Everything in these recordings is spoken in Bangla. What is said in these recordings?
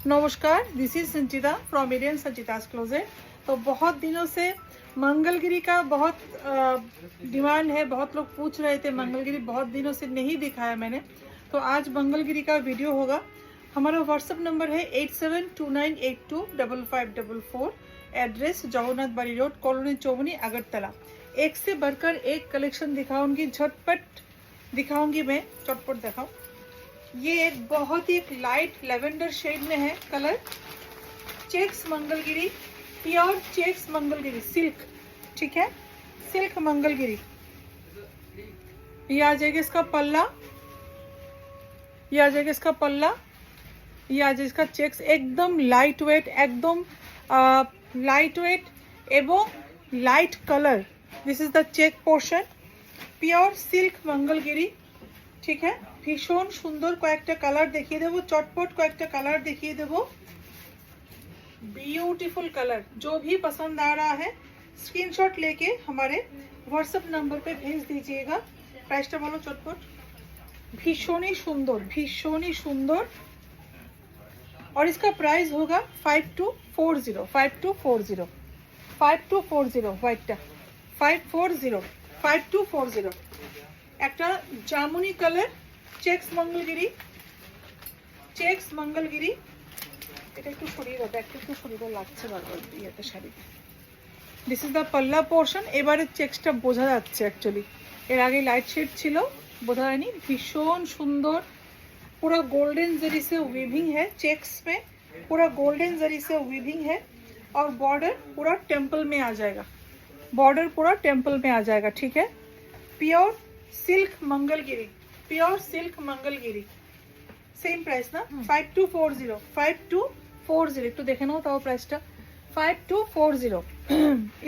नमस्कार, this is Sanchita from Indian Sanchita's closet. तो बहुत दिनों से मंगलगिरी का बहुत डिमांड है, बहुत लोग पूछ रहे थे, मंगलगिरी बहुत दिनों से नहीं दिखाया मैंने, तो आज मंगलगिरी का वीडियो होगा। हमारा व्हाट्सअप नंबर है 8729825544। एड्रेस जगन्नाथ बाड़ी रोड, कॉलोनी चौमनी, अगरतला। एक से बढ़कर एक कलेक्शन दिखाऊंगी, झटपट दिखाऊंगी मैं, चटपट दिखाऊं। ये एक बहुत ही एक लाइट लेवेंडर शेड में है colour. Checks Mangalgiri, pure checks Mangalgiri, silk, ठीक है, सिल्क मंगलगिरी। ये आ जाएगा इसका पल्ला, ये आ जाएगा इसका पल्ला, ये आ जाएगा इसका चेक्स। एकदम लाइट वेट, एकदम लाइट वेट एवं light colour. This is the check portion, pure silk Mangalgiri, ठीक है। भीषण सुंदर कয়েকটা কালার দেখিয়ে দেবো, চটপট কয়েকটা কালার দেখিয়ে দেবো। ब्यूटीफुल कलर, जो भी पसंद आ रहा है स्क्रीनशॉट लेके हमारे व्हाट्सएप नंबर पे भेज दीजिएगा। प्राइसটা বলো চটপট। भीषण ही सुंदर और इसका प्राइस होगा 5240 5240 5240 व्हाइटটা 540 5240। একটা জামুনি colour checks Mangalagiri, checks Mangalagiri. এটা একটু সরিয়ে দাও, ব্যাগটা একটু সরিয়ে দাও, লাগছে বারবার ইয়েতে শাড়িতে। দিস ইজ দ্য পাল্লা পোর্শন। এবারে চেক্সটা বোঝা যাচ্ছে, অ্যাকচুয়ালি এর আগে লাইট শেড ছিল, বোঝা যায়নি। भीषण सुंदर, पूरा गोल्डन जरी से वीविंग है चेक्स में, पूरा गोल्डन जरी से वीविंग है और बॉर्डर पूरा टेम्पल में आ जाएगा, बॉर्डर पूरा टेम्पल में आ जाएगा, ठीक है। Pure silk Mangalagiri, pure silk Mangalgiri, same price ना 5240 5240। একটু দেখে নাও তাও প্রাইসটা 5240।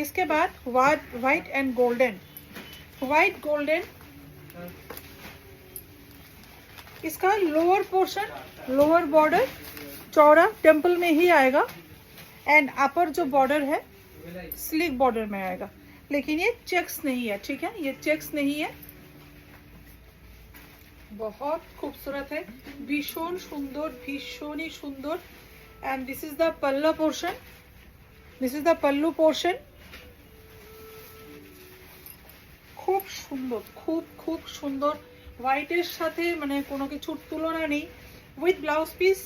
इसके बाद white and golden, white golden. इसका लोअर पोर्शन, लोअर बॉर्डर चौड़ा टेम्पल में ही आएगा एंड अपर जो बॉर्डर है स्लीक बॉर्डर में आएगा, लेकिन ये चेक्स नहीं है, ठीक है, ये चेक्स नहीं है। बहुत खूबसूरत है, भीषण ही सुंदर। एंड दिस इज द पल्ला portion, this is the pallu portion. खूब सुंदर, खूब सुंदर। হোয়াইটের সাথে মানে কোনো কিছুর তুলনা নেই। উইথ ব্লাউজ পিস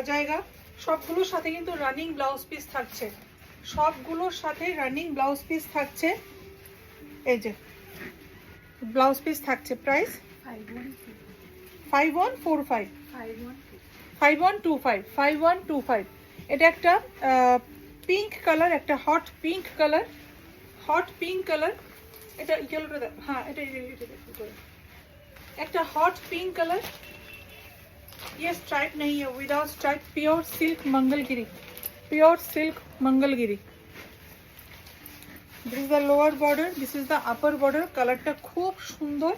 জায়গা, সবগুলোর সাথে কিন্তু রানিং ব্লাউজ পিস থাকছে, সবগুলোর সাথে রানিং ব্লাউজ পিস থাকছে। এই যে ব্লাউজ পিস থাকছে। প্রাইস 5145 5125 5125। এটা একটা পিঙ্ক কালার, একটা hot pink colour, hot pink colour. এটা ইয়েলোটা, হ্যাঁ এটা একটা हॉट पिंक कलर। ये स्ट्राइप नहीं है, without stripe, pure silk Mangalagiri, pure silk Mangalagiri. This is the lower border, this is the upper border. कलरটা খুব সুন্দর,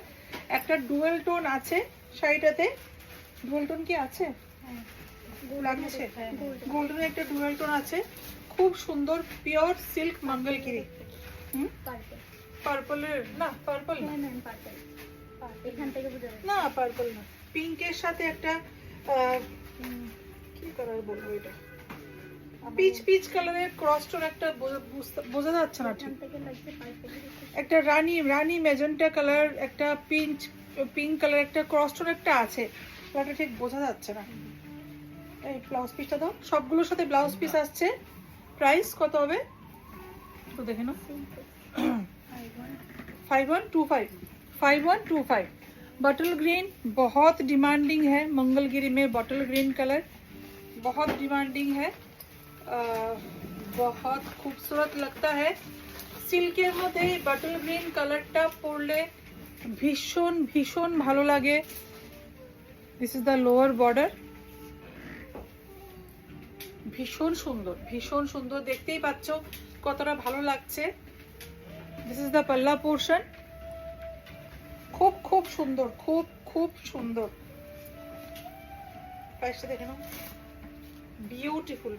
একটা ডুয়েল টোন আছে শাড়িটাতে। ডুয়েল টোন কি আছে লাগছে, গোল্ডেন একটা ডুয়েল টোন আছে, খুব সুন্দর। Pure silk Mangalagiri. পার্পলের না, পার্পল এখান থেকে না, পার্পল না, পিঙ্কের সাথে একটা কি কালার বলবো, এটা পিচ পিচ কালারের ক্রসটোন একটা, বোঝা যাচ্ছে না ঠিক। একটা রানী ম্যাজেন্টা কালার, একটা পিঙ্ক কালার, একটা ক্রসটোন একটা আছে, ওটা ঠিক বোঝা যাচ্ছে না। এই ব্লাউজ পিসটা দাও, সবগুলোর সাথে ব্লাউজ পিস আসছে। প্রাইস কত হবে তো দেখে নাও। 5125 5125। बटल ग्रीन बहुत डिमांडिंग है मंगलगिरी में, बटल ग्रीन कलर बहुत डिमांडिंग है, बहुत खूबसूरत लगता है। सिल्केर मध्य बटल ग्रीन कलरटा पड़ले भीषण भालो लागे। This is the lower border, भीषण सुंदर देखते ही पाচ্ছো কতটা ভালো লাগছে। दिस इज द पल्ला पोर्शन, खूब सुंदर, खूब सुंदर। प्राइसটা দেখে নাও, বিউটিফুল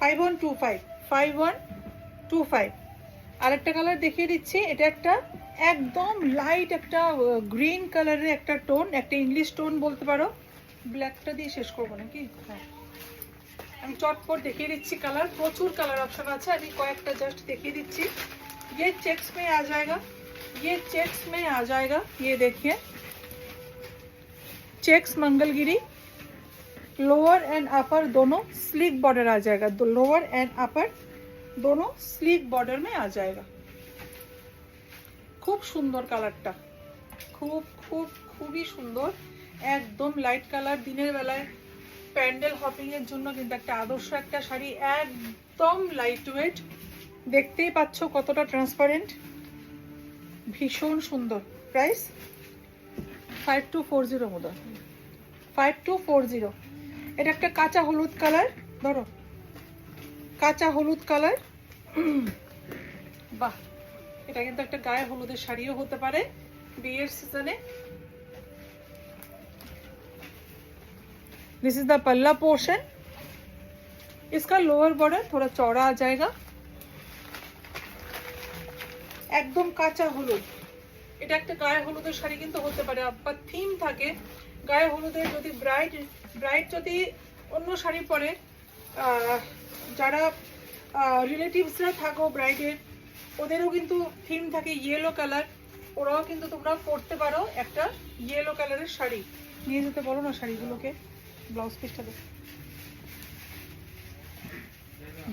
5125 5125। আরেকটা কালার দেখিয়ে দিচ্ছি, এটা একটা একদম লাইট একটা গ্রিন কালারের একটা টোন, একটা ইংলিশ টোন বলতে পারো। ব্ল্যাকটা দিয়ে শেষ করবো নাকি? হ্যাঁ, আমি চটপট দেখিয়ে দিচ্ছি কালার, প্রচুর কালার অপশন আছে, আমি কয়েকটা জাস্ট देখিয়ে দিচ্ছি। ये चेक्स में आ जाएगा, ये चेक्स में आ जाएगा, ये देखिए checks Mangalgiri, lower and upper दोनों स्लीक बॉर्डर आ जाएगा, लोअर एंड अपर दोनों स्लीक बॉर्डर में आ जाएगा। खूब सुंदर कलरটা, खूब खूब খুবই সুন্দর, একদম লাইট কালার। দিনের বেলায় প্যান্ডেল হপিং এর জন্য কিন্তু একটা আদর্শ একটা শাড়ি, একদম লাইট ওয়েট, দেখতেই পাচ্ছ কতটা ট্রান্সপারেন্ট, ভীষণ সুন্দর। প্রাইস 5240 মতো, 5240। এটা একটা কাঁচা হলুদ কালার, ধরো কাঁচা হলুদ কালার, বাহ, এটা কিন্তু একটা গায়ে হলুদের শাড়িও হতে পারে বিয়ের সিজনে। दिस इज द पल्ला पोर्शन, इसका लोअर बॉर्डर थोड़ा चौड़ा आ जाएगा, একদম কাঁচা হলুদ। এটা একটা গায়ে হলুদের শাড়ি কিন্তু হতে পারে, আপনার থিম থাকে গায়ে হলুদের। যদি ব্রাইড যদি অন্য শাড়ি পরে, যারা রিলেটিভসরা থাকো ব্রাইডের, ওদেরও কিন্তু থিম থাকে ইয়েলো কালার, ওরাও কিন্তু তোমরা পরতে পারো একটা ইয়েলো কালারের শাড়ি। নিয়ে যেতে বলো না শাড়িগুলোকে, ব্লাউজ পিসটা দেখো,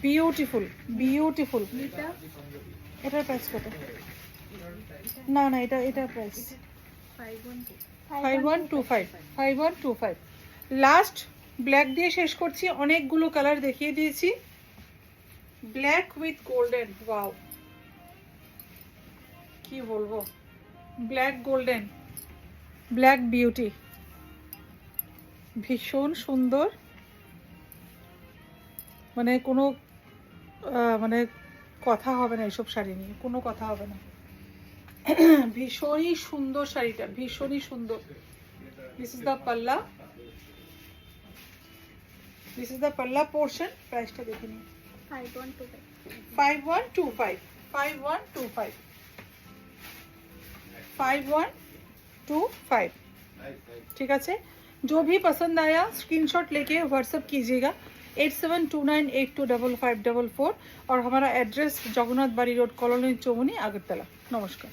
বিউটিফুল বিউটিফুল। এটার প্রাইস কত? না না, এটার প্রাইস 5125। লাস্ট ব্ল্যাক দিয়ে শেষ করছি, অনেকগুলো কালার দেখিয়ে দিয়েছি। ব্ল্যাক উইথ গোল্ডেন, ওয়াও কি বলবো, ব্ল্যাক গোল্ডেন, ব্ল্যাক বিউটি, ভীষণ সুন্দর। মানে কোনো মানে কথা হবে না এইসব শাড়ি নিয়ে, কোনো কথা হবে না। ভীষণই সুন্দর শাড়িটা, ভীষণই সুন্দর। দিস ইজ দ্য পাল্লা, দিস ইজ দ্য পাল্লা পোর্শন। প্রাইসটা দেখে নিন, 5125, 5125। ठीक है, जो भी पसंद आया स्क्रीनशॉट लेके व्हाट्सएप कीजिएगा 8729825544। और हमारा एड्रेस जगन्नाथ बाड़ी रोड, कॉलोनी चौमुनी, अगरतला। नमस्कार।